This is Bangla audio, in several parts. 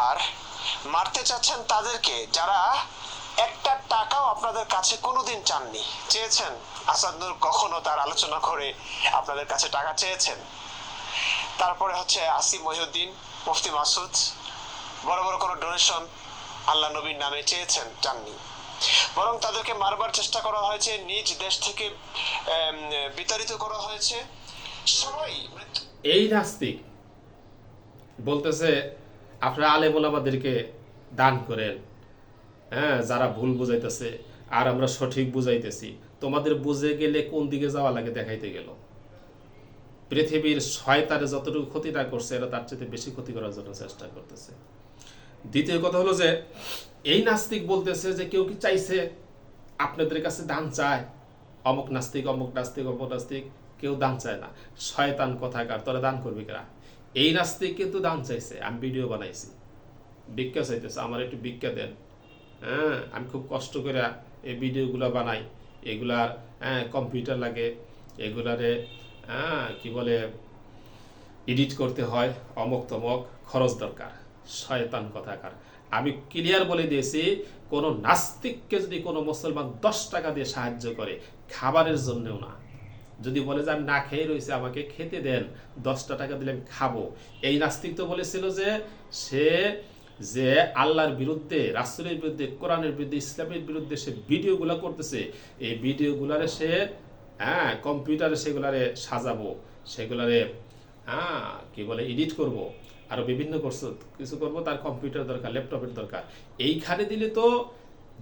আর মারতে চাচ্ছেন তাদেরকে যারা একটা টাকাও আপনাদের কাছে কোনোদিন চাননি। চেয়েছেন? আসাদ নূর কখনো তার আলোচনা করে আপনাদের কাছে টাকা চেয়েছেন? তারপরে হচ্ছে আসিফ মহিউদ্দিন, মুফতি মাসুদ বড় বড় কোনো ডোনেশন আল্লাহ নবীর নামে চেয়েছেন? চাননি। বরং তাদেরকে মারবার চেষ্টা করা হয়েছে, নিজ দেশ থেকে বিতাড়িত করা হয়েছে। সবাই এই নাস্তিক বলতেছে আপনারা আলেম ওলামাদেরকে দান করেন, হ্যাঁ, যারা ভুল বুঝাইতেছে আর আমরা সঠিক বুঝাইতেছি। তোমাদের বুঝে গেলে কোন দিকে যাওয়া লাগে দেখাইতে গেল। পৃথিবীর শয়তানে যতটুকু ক্ষতি না করছে এরা তার চেয়ে বেশি ক্ষতি করার জন্য চেষ্টা করতেছে। দ্বিতীয় কথা হলো যে এই নাস্তিক বলতেছে যে কেউ কি চাইছে আপনাদের কাছে দান চায়? অমুক নাস্তিক অমুক নাস্তিক অমুক নাস্তিক, কেউ দান চায় না। শয়তান কথাকার, তোরা দান করবি কারা? এই নাস্তিক কিন্তু দান চাইছে, আমি ভিডিও বানাইছি, ভিক্ষা চাইতেছে, আমার একটু ভিক্ষা দেন। হ্যাঁ, আমি খুব কষ্ট করে এই ভিডিওগুলো বানাই, এগুলার কম্পিউটার লাগে, এগুলারে কি বলে এডিট করতে হয়, অমক তমক খরচ দরকার। শয়তান কথাকার। আমি ক্লিয়ার বলে দিয়েছি, কোনো নাস্তিককে যদি কোনো মুসলমান 10 টাকা দিয়ে সাহায্য করে, খাবারের জন্যও না, যদি বলে যে আমি না খেয়ে রয়েছে আমাকে খেতে দেন, 10টা টাকা দিলে আমি খাবো। এই নাস্তিক তো বলেছিল যে সে যে আল্লাহর বিরুদ্ধে, রাসূলের বিরুদ্ধে, কোরআনের বিরুদ্ধে, ইসলামের বিরুদ্ধে সে ভিডিওগুলো করতেছে, এই ভিডিওগুলারে সে কম্পিউটারে সেগুলারে সাজাবো, সেগুলারে কি বলে এডিট করব, আরো বিভিন্ন কিছু করব, তার কম্পিউটার দরকার, ল্যাপটপের দরকার। এইখানে দিলে তো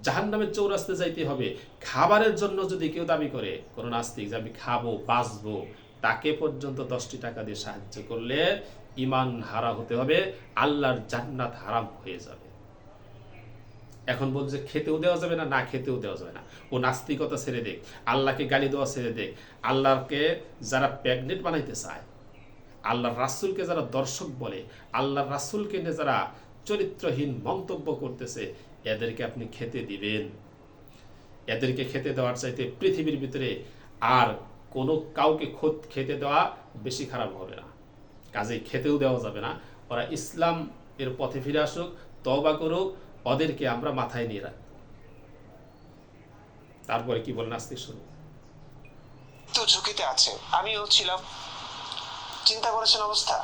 জাহান্নামের চৌরাস্তে যাইতে হবে। খাবারের জন্য যদি কেউ দাবি করে, কোন নাস্তিক, যে আমি খাবো বাঁচবো, তাকে পর্যন্ত 10টি টাকা দিয়ে সাহায্য করলে ইমান হারা হতে হবে, আল্লাহর জান্নাত হারাম হয়ে যাবে। এখন বলছে খেতেও দেওয়া যাবে না, না খেতেও দেওয়া যাবে না। ও নাস্তিকতা ছেড়ে দেখ, আল্লাহকে গালি দেওয়া ছেড়ে দেখ। আল্লাহকে যারা প্যাগনেট বানাইতে চায়, আল্লাহর রাসূলকে যারা দর্শক বলে, আল্লাহর রাসূলকে নিয়ে যারা চরিত্রহীন মন্তব্য করতেছে, এদেরকে আপনি খেতে দিবেন। এদেরকে খেতে দেওয়ার চাইতে পৃথিবীর ভিতরে আর কোনো কাউকে খেতে দেওয়া বেশি খারাপ হবে না। কাজেই খেতেও দেওয়া যাবে না। ওরা ইসলাম এর পথে ফিরে আসুক, তওবা করুক, ওদেরকে আমরা মাথায় নিয়ে রাখি। তারপরে কি বলেন আজকে শুনুন। তো ঝুঁকিতে আছে, আমিও ছিলাম। চিন্তা করেছেন অবস্থা?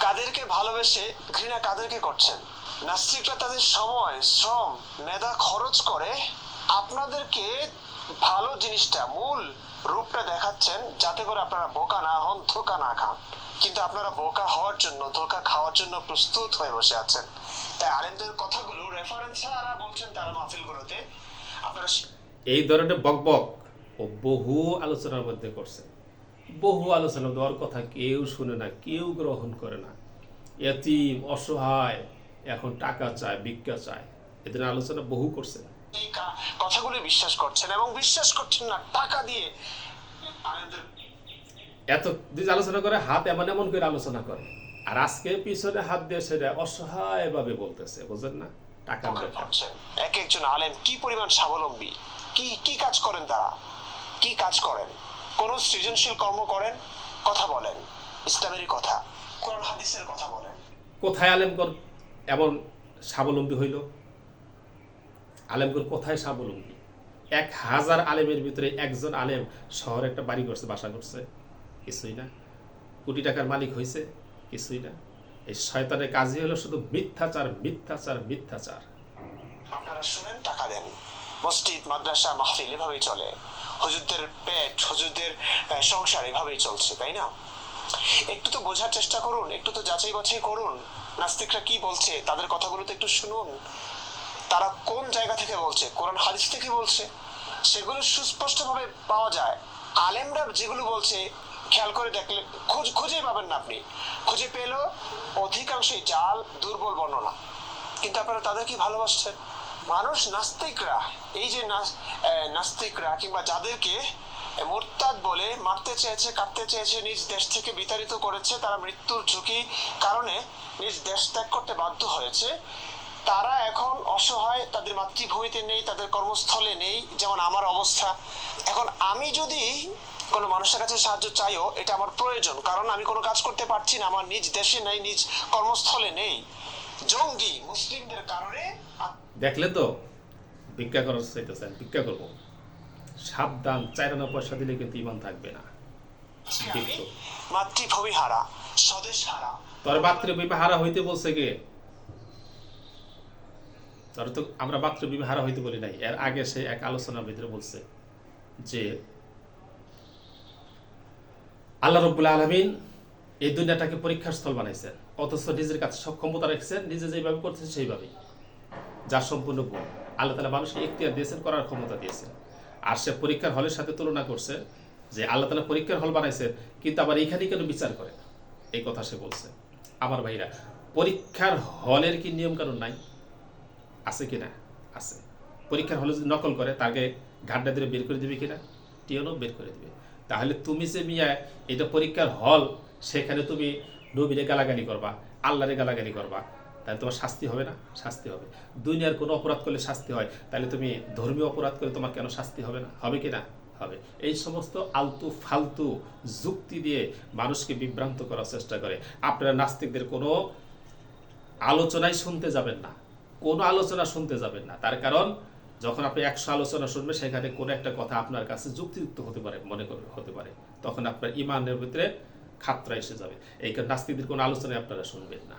কাদেরকে ভালোবেসে ঘৃণা কাদেরকে করছেন? নাস্তিকরা তাদের সময়, শ্রম, মেধা খরচ করে আপনাদেরকে ভালো জিনিসটা, মূল রূপটা দেখাচ্ছেন, যাতে করে আপনারা বোকা না হন, ধোকা না খান। কিন্তু আপনারা বোকা হওয়ার জন্য, ধোকা খাওয়ার জন্য প্রস্তুত হয়ে বসে আছেন। তাই আলেমদের কথাগুলো রেফারেন্স ছাড়া বলছেন তারা মাহফিলগুলোতে। আপনারা এই ধরনের বকবক ও বহু আলোচনার মধ্যে করছে, বহু আলোচনা, ওর কথা কেউ শুনে না, কেউ গ্রহণ করে না। এতিম, অসহায়, এখন টাকা চায়, ভিক্ষা চায়, এদের আলোচনা বহু করছে। এই কথাগুলো বিশ্বাস করছেন, এবং বিশ্বাস করছেন না টাকা দিয়ে। এত দিন আলোচনা করে, হাত এমন এমন করে আলোচনা করে, আর আজকে পিছনে হাত দিয়ে সেটা অসহায় ভাবে বলতেছে, বুঝেন না? টাকা এক একজন আলেম কি পরিমাণ স্বাবলম্বী, কি কি কাজ করেন তারা, কি কাজ করেন? কোন সৃজনশীল কর্ম করেন? কথা বলেন ইসলামের কথা, কোরআন হাদিসের কথা বলেন। কোথায় আলেমগণ এমন স্বাবলম্বী হইল? আলেমগণ কোথায় স্বাবলম্বী? 1000 আলেমের ভিতরে একজন আলেম শহরে একটা বাড়ি করছে, বাসা করছে? কিছুই না। কোটি টাকার মালিক হয়েছে? কিছুই না। এই শয়তানের কাজই হলো শুধু মিথ্যাচার, মিথ্যাচার, মিথ্যাচার। আপনারা শুনেন, টাকা দেন, মসজিদ, মাদ্রাসা, মাহফিল এভাবেই চলে। হুজুরদের পেট, হুজুরদের সংসার এভাবেই চলছে, তাই না? একটু তো বোঝার চেষ্টা করুন, একটু তো যাচাই বাছাই করুন। নাস্তিকরা কি বলছে, তাদের কথাগুলো তো একটু শুনুন। তারা কোন জায়গা থেকে বলছে, কোরআন হাদিস থেকে বলছে, সেগুলো সুস্পষ্টভাবে পাওয়া যায়। আলেমরা যেগুলো বলছে খেয়াল করে দেখলে খুঁজে পাবেন না আপনি। খুঁজে পেলেও অধিকাংশই জাল, দুর্বল বর্ণনা। কিন্তু আপনারা তাদেরকে ভালোবাসছেন। মানুষ, নাস্তিকরা, এই যে নাস্তিকরা কিংবা যাদেরকে মুরতাদ বলে মারতে চেয়েছে, কাটতে চেয়েছে, নিজ দেশ থেকে বিতাড়িত করেছে, তারা মৃত্যুর ঝুঁকি কারণে নিজ দেশ ত্যাগ করতে বাধ্য হয়েছে, তারা এখন অসহায়, তাদের মাতৃভূমিতে নেই, তাদের কর্মস্থলে নেই, যেমন আমার অবস্থা। এখন আমি যদি কোনো মানুষের কাছে সাহায্য চাইও, এটা আমার প্রয়োজন, কারণ আমি কোনো কাজ করতে পারছি না, আমার নিজ দেশে নেই, নিজ কর্মস্থলে নেই। জঙ্গি মুসলিমদের কারণে দেখলে তো, ভিক্ষা করার চাইতেছেন, ভিক্ষা করবো, সাবধান, 4 আনা পয়সা দিলে কিন্তু ইমান থাকবে না। দেখতো মাতৃভূমি হারা, স্বদেশ হারা। তোর মাতৃভূমি হারা হইতে বলছে কে? তোর তো আমরা মাতৃভূমি হারা হইতে বলি নাই। এর আগে সে এক আলোচনার ভিতরে বলছে যে আল্লাহ রাব্বুল আলামিন এই দুনিয়াটাকে পরীক্ষার স্থল বানাইছেন, অথচ নিজের কাছে সব ক্ষমতা রেখেছেন, নিজে যেভাবে করতেছে সেইভাবেই, যার সম্পূর্ণ গুণ। আল্লাহ তাআলা মানুষকে ইখতিয়ার দিয়েছেন, করার ক্ষমতা দিয়েছেন। আর সে পরীক্ষার হলের সাথে তুলনা করছে যে আল্লাহ তাআলা পরীক্ষার হল বানাইছেন, কিন্তু আবার এখানে কেন বিচার করে, এই কথা সে বলছে। আমার ভাইরা, পরীক্ষার হলের কি নিয়ম কানুন নাই? আছে কিনা? আছে। পরীক্ষার হলে যদি নকল করে তাকে ঘাটটা দিয়ে বের করে দিবে কিনা? টিওনও বের করে দিবে। তাহলে তুমি যে মিয়া এটা পরীক্ষার হল, সেখানে তুমি নবীরে গালাগালি করবা, আল্লাহরে গালাগালি করবা, তাহলে তোমার শাস্তি হবে না? শাস্তি হবে। দুনিয়ার কোনো অপরাধ করলে শাস্তি হয়, তাহলে তুমি ধর্মীয় অপরাধ করলে তোমার কেন শাস্তি হবে না? হবে কি না? হবে। এই সমস্ত আলতু ফালতু যুক্তি দিয়ে মানুষকে বিভ্রান্ত করার চেষ্টা করে। আপনারা নাস্তিকদের কোনো আলোচনাই শুনতে যাবেন না, কোনো আলোচনা শুনতে যাবেন না। তার কারণ যখন আপনি 100 আলোচনা শুনবেন, সেখানে কোনো একটা কথা আপনার কাছে যুক্তিযুক্ত হতে পারে, মনে হতে পারে, তখন আপনার ইমানের ভিতরে খাতরা এসে যাবে। এই কারণে নাস্তিকদের কোনো আলোচনায় আপনারা শুনবেন না।